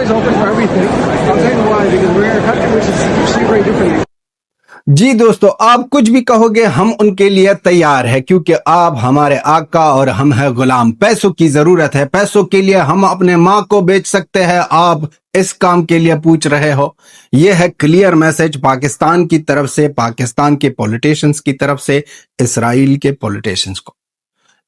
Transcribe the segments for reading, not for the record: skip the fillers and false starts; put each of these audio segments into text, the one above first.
always open for everything. I'll tell you why, because we're in a country which is perceived very differently. جی دوستو، آپ کچھ بھی کہو گے ہم ان کے لیے تیار ہے، کیونکہ آپ ہمارے آقا اور ہم ہیں غلام۔ پیسوں کی ضرورت ہے، پیسوں کے لیے ہم اپنے ماں کو بیچ سکتے ہیں، آپ اس کام کے لیے پوچھ رہے ہو۔ یہ ہے کلیئر میسج پاکستان کی طرف سے، پاکستان کے پولیٹیشنز کی طرف سے اسرائیل کے پولیٹیشنز کو۔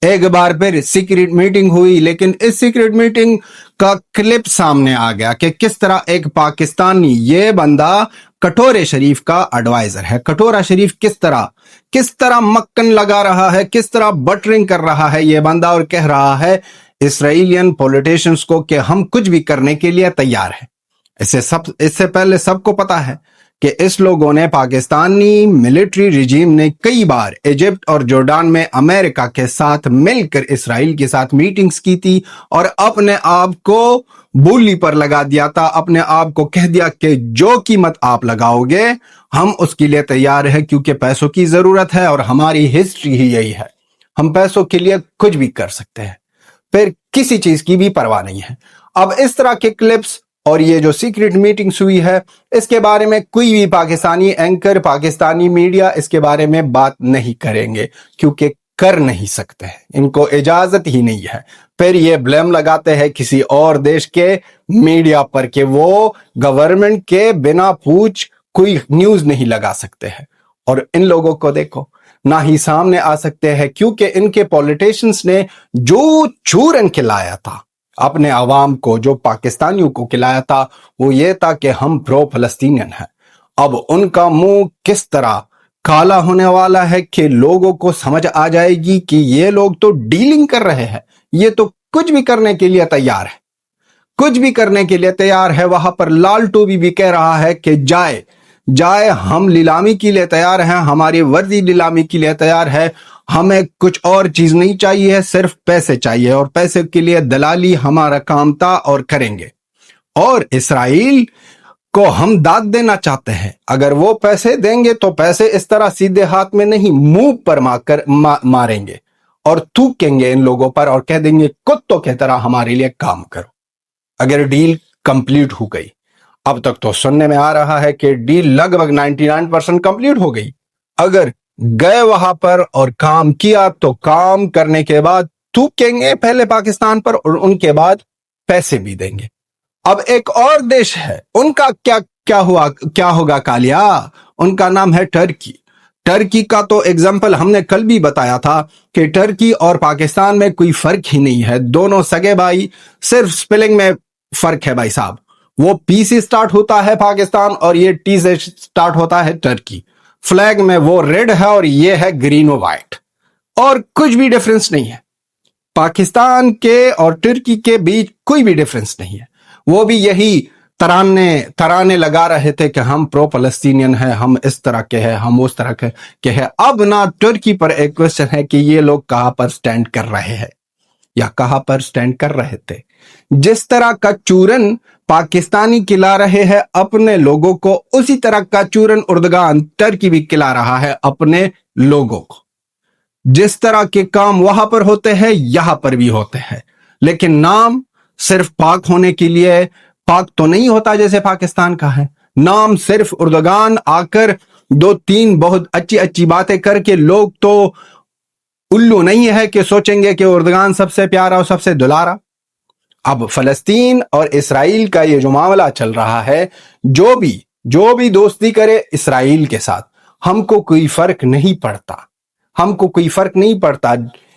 ایک بار پھر سیکریٹ میٹنگ ہوئی، لیکن اس سیکریٹ میٹنگ کا کلپ سامنے آ گیا کہ کس طرح ایک پاکستانی، یہ بندہ کٹورے شریف کا ایڈوائزر ہے، کٹورہ شریف کس طرح مکن لگا رہا ہے، کس طرح بٹرنگ کر رہا ہے یہ بندہ، اور کہہ رہا ہے اسرائیلین پولیٹیشنز کو کہ ہم کچھ بھی کرنے کے لیے تیار ہیں۔ اس سے پہلے سب کو پتا ہے کہ اس لوگوں نے، پاکستانی ملٹری رجیم نے کئی بار ایجپٹ اور جورڈان میں امریکہ کے ساتھ مل کر اسرائیل کے ساتھ میٹنگز کی تھی، اور اپنے آپ کو بولی پر لگا دیا تھا، اپنے آپ کو کہہ دیا کہ جو قیمت آپ لگاؤ گے ہم اس کے لیے تیار ہیں، کیونکہ پیسوں کی ضرورت ہے اور ہماری ہسٹری ہی یہی ہے، ہم پیسوں کے لیے کچھ بھی کر سکتے ہیں، پھر کسی چیز کی بھی پرواہ نہیں ہے۔ اب اس طرح کے کلپس اور یہ جو سیکریٹ میٹنگز ہوئی ہے، اس کے بارے میں کوئی بھی پاکستانی اینکر، پاکستانی میڈیا اس کے بارے میں بات نہیں کریں گے، کیونکہ کر نہیں سکتے ہیں، ان کو اجازت ہی نہیں ہے۔ پھر یہ بلیم لگاتے ہیں کسی اور دیش کے میڈیا پر کہ وہ گورنمنٹ کے بنا پوچھ کوئی نیوز نہیں لگا سکتے ہیں، اور ان لوگوں کو دیکھو نہ ہی سامنے آ سکتے ہیں، کیونکہ ان کے پولیٹیشنز نے جو چورن کھلایا تھا اپنے عوام کو، جو پاکستانیوں کو کھلایا تھا، وہ یہ تھا کہ ہم پرو فلسطینین ہیں۔ اب ان کا منہ کس طرح کالا ہونے والا ہے کہ لوگوں کو سمجھ آ جائے گی کہ یہ لوگ تو ڈیلنگ کر رہے ہیں، یہ تو کچھ بھی کرنے کے لیے تیار ہے، کچھ بھی کرنے کے لیے تیار ہے۔ وہاں پر لال ٹوبی بھی کہہ رہا ہے کہ جائے ہم لیلامی کے لیے تیار ہیں، ہماری وردی لیلامی کے لیے تیار ہے، ہمیں کچھ اور چیز نہیں چاہیے، صرف پیسے چاہیے، اور پیسے کے لیے دلالی ہمارا کام تھا اور کریں گے۔ اور اسرائیل کو ہم داد دینا چاہتے ہیں، اگر وہ پیسے دیں گے تو پیسے اس طرح سیدھے ہاتھ میں نہیں، منہ پر ماریں گے اور تھوکیں گے ان لوگوں پر، اور کہہ دیں گے کتوں کی طرح ہمارے لیے کام کرو۔ اگر ڈیل کمپلیٹ ہو گئی، اب تک تو سننے میں آ رہا ہے کہ ڈیل لگ بھگ 99% کمپلیٹ ہو گئی، اگر گئے وہاں پر اور کام کیا تو کام کرنے کے بعد تھوکیں گے پہلے پاکستان پر، اور ان کے بعد پیسے بھی دیں گے۔ اب ایک اور دیش ہے، ان کا کیا ہوگا کالیا، ان کا نام ہے ٹرکی۔ ٹرکی کا تو ایگزامپل ہم نے کل بھی بتایا تھا کہ ٹرکی اور پاکستان میں کوئی فرق ہی نہیں ہے، دونوں سگے بھائی، صرف سپیلنگ میں فرق ہے بھائی صاحب۔ وہ پی سے سٹارٹ ہوتا ہے پاکستان، اور یہ ٹی سے سٹارٹ ہوتا ہے ٹرکی۔ فلیگ میں وہ ریڈ ہے اور یہ ہے گرین و وائٹ، اور کچھ بھی ڈیفرنس نہیں ہے۔ پاکستان کے اور ٹرکی کے بیچ کوئی بھی ڈیفرنس نہیں ہے۔ وہ بھی یہی ترانے لگا رہے تھے کہ ہم پرو فلسطینین ہیں، ہم اس طرح کے ہیں، ہم اس طرح کے ہیں۔ اب نہ ٹرکی پر ایک کوشچن ہے کہ یہ لوگ کہاں پر سٹینڈ کر رہے ہیں یا کہاں پر سٹینڈ کر رہے تھے۔ جس طرح کا چورن پاکستانی کھلا رہے ہیں اپنے لوگوں کو، اسی طرح کا چورن اردگان ٹرکی بھی کھلا رہا ہے اپنے لوگوں کو۔ جس طرح کے کام وہاں پر ہوتے ہیں یہاں پر بھی ہوتے ہیں، لیکن نام صرف پاک ہونے کے لیے پاک تو نہیں ہوتا جیسے پاکستان کا ہے۔ نام صرف اردگان آ کر 2-3 بہت اچھی باتیں کر کے، لوگ تو الو نہیں ہے کہ سوچیں گے کہ اردگان سب سے پیارا اور سب سے دلارا۔ اب فلسطین اور اسرائیل کا یہ جو معاملہ چل رہا ہے، جو بھی دوستی کرے اسرائیل کے ساتھ، ہم کو کوئی فرق نہیں پڑتا، ہم کو کوئی فرق نہیں پڑتا۔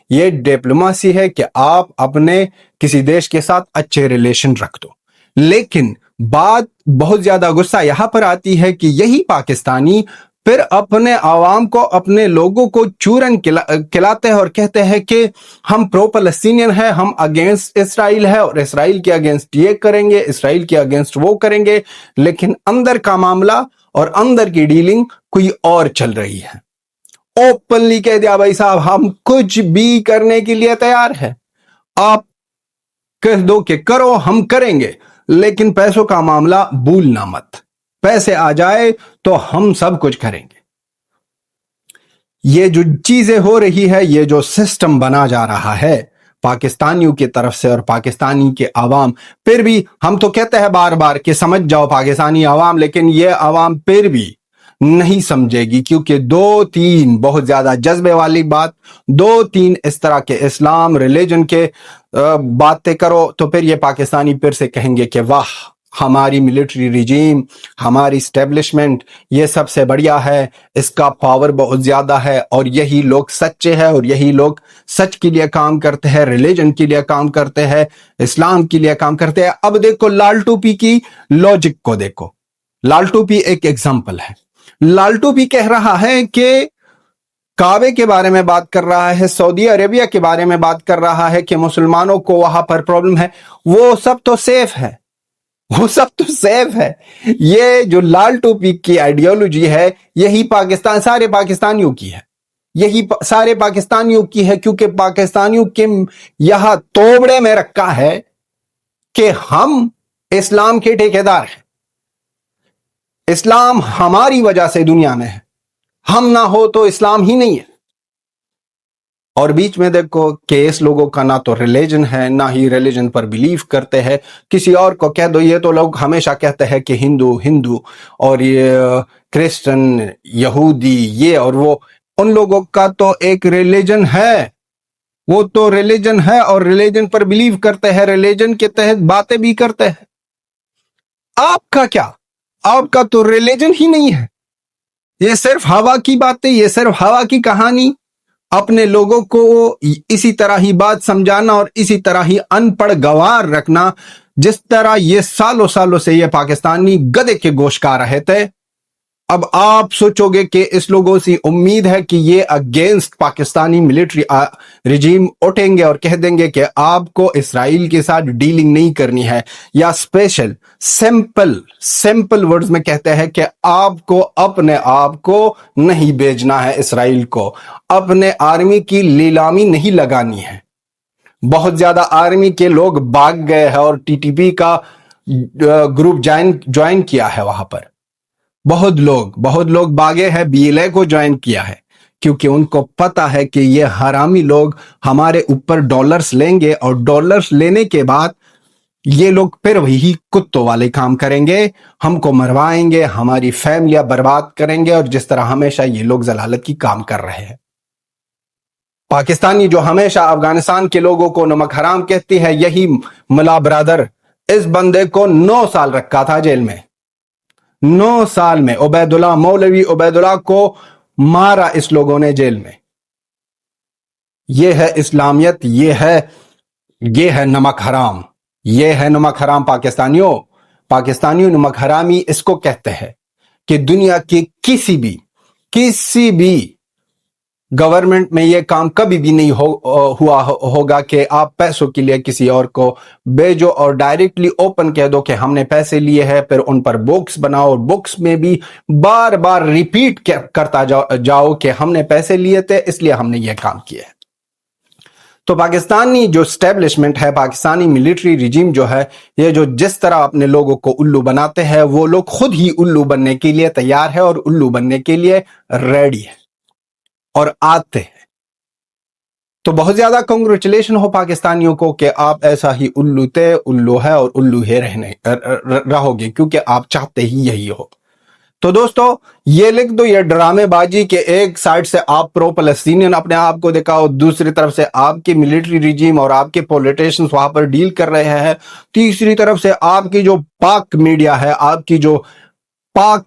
یہ ڈپلوماسی ہے کہ آپ اپنے کسی دیش کے ساتھ اچھے ریلیشن رکھ دو، لیکن بات بہت زیادہ غصہ یہاں پر آتی ہے کہ یہی پاکستانی پھر اپنے عوام کو، اپنے لوگوں کو چورن کھلاتے ہیں اور کہتے ہیں کہ ہم پرو فلسطینین ہیں، ہم اگینسٹ اسرائیل ہے، اور اسرائیل کے اگینسٹ یہ کریں گے، اسرائیل کے اگینسٹ وہ کریں گے، لیکن اندر کا معاملہ اور اندر کی ڈیلنگ کوئی اور چل رہی ہے۔ اوپنلی کہہ دیا بھائی صاحب ہم کچھ بھی کرنے کے لیے تیار ہے، آپ کہہ دو کہ کرو، ہم کریں گے، لیکن پیسوں کا معاملہ بھولنا مت، پیسے آ جائے تو ہم سب کچھ کریں گے۔ یہ جو چیزیں ہو رہی ہے، یہ جو سسٹم بنا جا رہا ہے، पाकिस्तानियों की तरफ से और पाकिस्तानी के आवाम, फिर भी हम तो कहते हैं बार बार कि समझ जाओ पाकिस्तानी आवाम, लेकिन ये आवाम फिर भी नहीं समझेगी, क्योंकि दो तीन बहुत ज्यादा जज्बे वाली बात, दो तीन इस तरह के इस्लाम रिलीजन के बातें करो तो फिर ये पाकिस्तानी फिर से कहेंगे कि वाह हमारी मिलिट्री रिजीम, हमारी स्टैब्लिशमेंट ये सबसे बढ़िया है, इसका पावर बहुत ज्यादा है और यही लोग सच्चे हैं और यही लोग सच के लिए काम करते हैं, रिलीजन के लिए काम करते हैं, इस्लाम के लिए काम करते हैं। अब देखो लाल टोपी की लॉजिक को देखो। लाल टोपी एक एग्जाम्पल है। लाल टोपी कह रहा है कि काबे के बारे में बात कर रहा है, सऊदी अरेबिया के बारे में बात कर रहा है कि मुसलमानों को वहां पर प्रॉब्लम है, वो सब तो सेफ है, वो सब तो सेफ है। ये जो लाल टोपी की आइडियोलॉजी है यही पाकिस्तान, सारे पाकिस्तानियों की है, यही सारे पाकिस्तानियों की है, क्योंकि पाकिस्तानियों के यहां तोबड़े में रखा है कि हम इस्लाम के ठेकेदार हैं, इस्लाम हमारी वजह से दुनिया में है, हम ना हो तो इस्लाम ही नहीं है। और बीच में देखो कि इस लोगों का ना तो रिलीजन है, ना ही रिलीजन पर बिलीव करते हैं। किसी और को कह दो, ये तो लोग हमेशा कहते हैं कि हिंदू हिंदू और ये क्रिश्चियन यहूदी ये और वो, उन लोगों का तो एक रिलीजन है, वो तो रिलीजन है और रिलीजन पर बिलीव करते हैं, रिलीजन के तहत बातें भी करते हैं। आपका क्या, आपका तो रिलीजन ही नहीं है, ये सिर्फ हवा की बातें, ये सिर्फ हवा की कहानी, अपने लोगों को इसी तरह ही बात समझाना और इसी तरह ही अनपढ़ गवार रखना, जिस तरह ये सालों सालों से ये पाकिस्तानी गधे के गोश्त खा रहे थे। अब आप सोचोगे कि इस लोगों से उम्मीद है कि ये अगेंस्ट पाकिस्तानी मिलिट्री रिजीम उठेंगे और कह देंगे कि आपको इसराइल के साथ डीलिंग नहीं करनी है, या स्पेशल सिंपल वर्ड्स में कहते हैं कि आपको अपने आप को नहीं भेजना है इसराइल को, अपने आर्मी की नीलामी नहीं लगानी है। बहुत ज्यादा आर्मी के लोग भाग गए हैं और टीटीपी का ग्रुप ज्वाइन किया है, वहां पर बहुत लोग भागे हैं, बीएलए को ज्वाइन किया है, क्योंकि उनको पता है कि ये हरामी लोग हमारे ऊपर डॉलर्स लेंगे और डॉलर्स लेने के बाद ये लोग फिर वही कुत्तों वाले काम करेंगे, हमको मरवाएंगे, हमारी फैमिलियां बर्बाद करेंगे, और जिस तरह हमेशा ये लोग जलालत की काम कर रहे हैं। पाकिस्तानी जो हमेशा अफगानिस्तान के लोगों को नमक हराम कहती है, यही मुला ब्रदर इस बंदे को 9 साल रखा था जेल में। 9 साल में उबैदुल्ला, मौलवी उबैदुल्ला को मारा इस लोगों ने जेल में। यह है इस्लामियत, यह है नमक हराम, यह है नमक हराम। पाकिस्तानियों नमक हरामी इसको कहते हैं कि दुनिया के किसी भी गवर्नमेंट में यह काम कभी भी नहीं हुआ होगा कि आप पैसों के लिए किसी और को भेजो और डायरेक्टली ओपन कह दो कि हमने पैसे लिए हैं, फिर उन पर बुक्स बनाओ और बुक्स में भी बार बार रिपीट करता जाओ कि हमने पैसे लिए थे इसलिए हमने यह काम किया है। तो पाकिस्तानी जो स्टैब्लिशमेंट है, पाकिस्तानी मिलिट्री रिजीम जो है, ये जो जिस तरह अपने लोगों को उल्लू बनाते हैं, वो लोग खुद ही उल्लू बनने के लिए तैयार है और उल्लू बनने के लिए रेडी है और आते हैं। तो बहुत ज्यादा कांग्रेचुलेशन हो पाकिस्तानियों को कि आप ऐसा ही उल्लू है और उल्लू ही रहोगे, क्योंकि आप चाहते ही यही हो। तो दोस्तों ये लिख दो, ये ड्रामेबाजी के एक साइड से आप प्रो पैलेस्टीनियन अपने आप को दिखाओ, दूसरी तरफ से आपके मिलिट्री रिजीम और आपके पॉलिटिशियंस वहां पर डील कर रहे हैं, तीसरी तरफ से आपकी जो पाक मीडिया है, आपकी जो पाक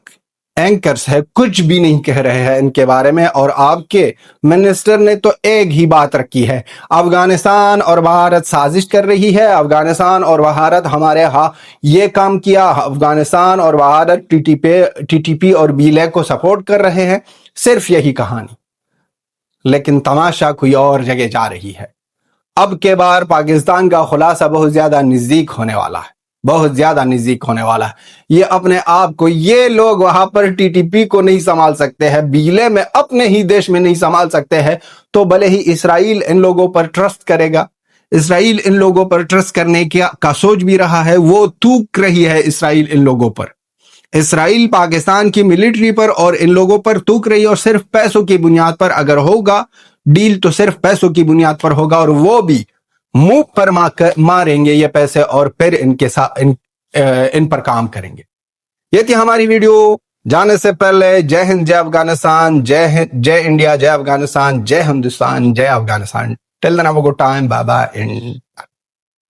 एंकर्स है, कुछ भी नहीं कह रहे हैं इनके बारे में। और आपके मिनिस्टर ने तो एक ही बात रखी है, अफगानिस्तान और भारत साजिश कर रही है, अफगानिस्तान और भारत हमारे ये काम किया, अफगानिस्तान और भारत टीटीपी और बीएलए को सपोर्ट कर रहे हैं, सिर्फ यही कहानी। लेकिन तमाशा कोई और जगह जा रही है। अब के बार पाकिस्तान का खुलासा बहुत ज्यादा नजदीक होने वाला है, बहुत ज्यादा नजदीक होने वाला है। ये अपने आप को, ये लोग वहां पर टीटीपी को नहीं संभाल सकते हैं, बीएलए में अपने ही देश में नहीं संभाल सकते हैं, तो भले ही इसराइल इन लोगों पर ट्रस्ट करेगा, इसराइल इन लोगों पर ट्रस्ट करने का सोच भी रहा है, वो थूक रही है इसराइल इन लोगों पर, इसराइल पाकिस्तान की मिलिट्री पर और इन लोगों पर थूक रही है। और सिर्फ पैसों की बुनियाद पर अगर होगा डील, तो सिर्फ पैसों की बुनियाद पर होगा, और वो भी मुंह पर मारेंगे ये पैसे और फिर इनके साथ इन पर काम करेंगे। ये थी हमारी वीडियो। जाने से पहले जय हिंद, जय अफगानिस्तान, जय इंडिया, जय अफगानिस्तान, जय हिंदुस्तान, जय Afghanistan. Till then have a good time, bye bye.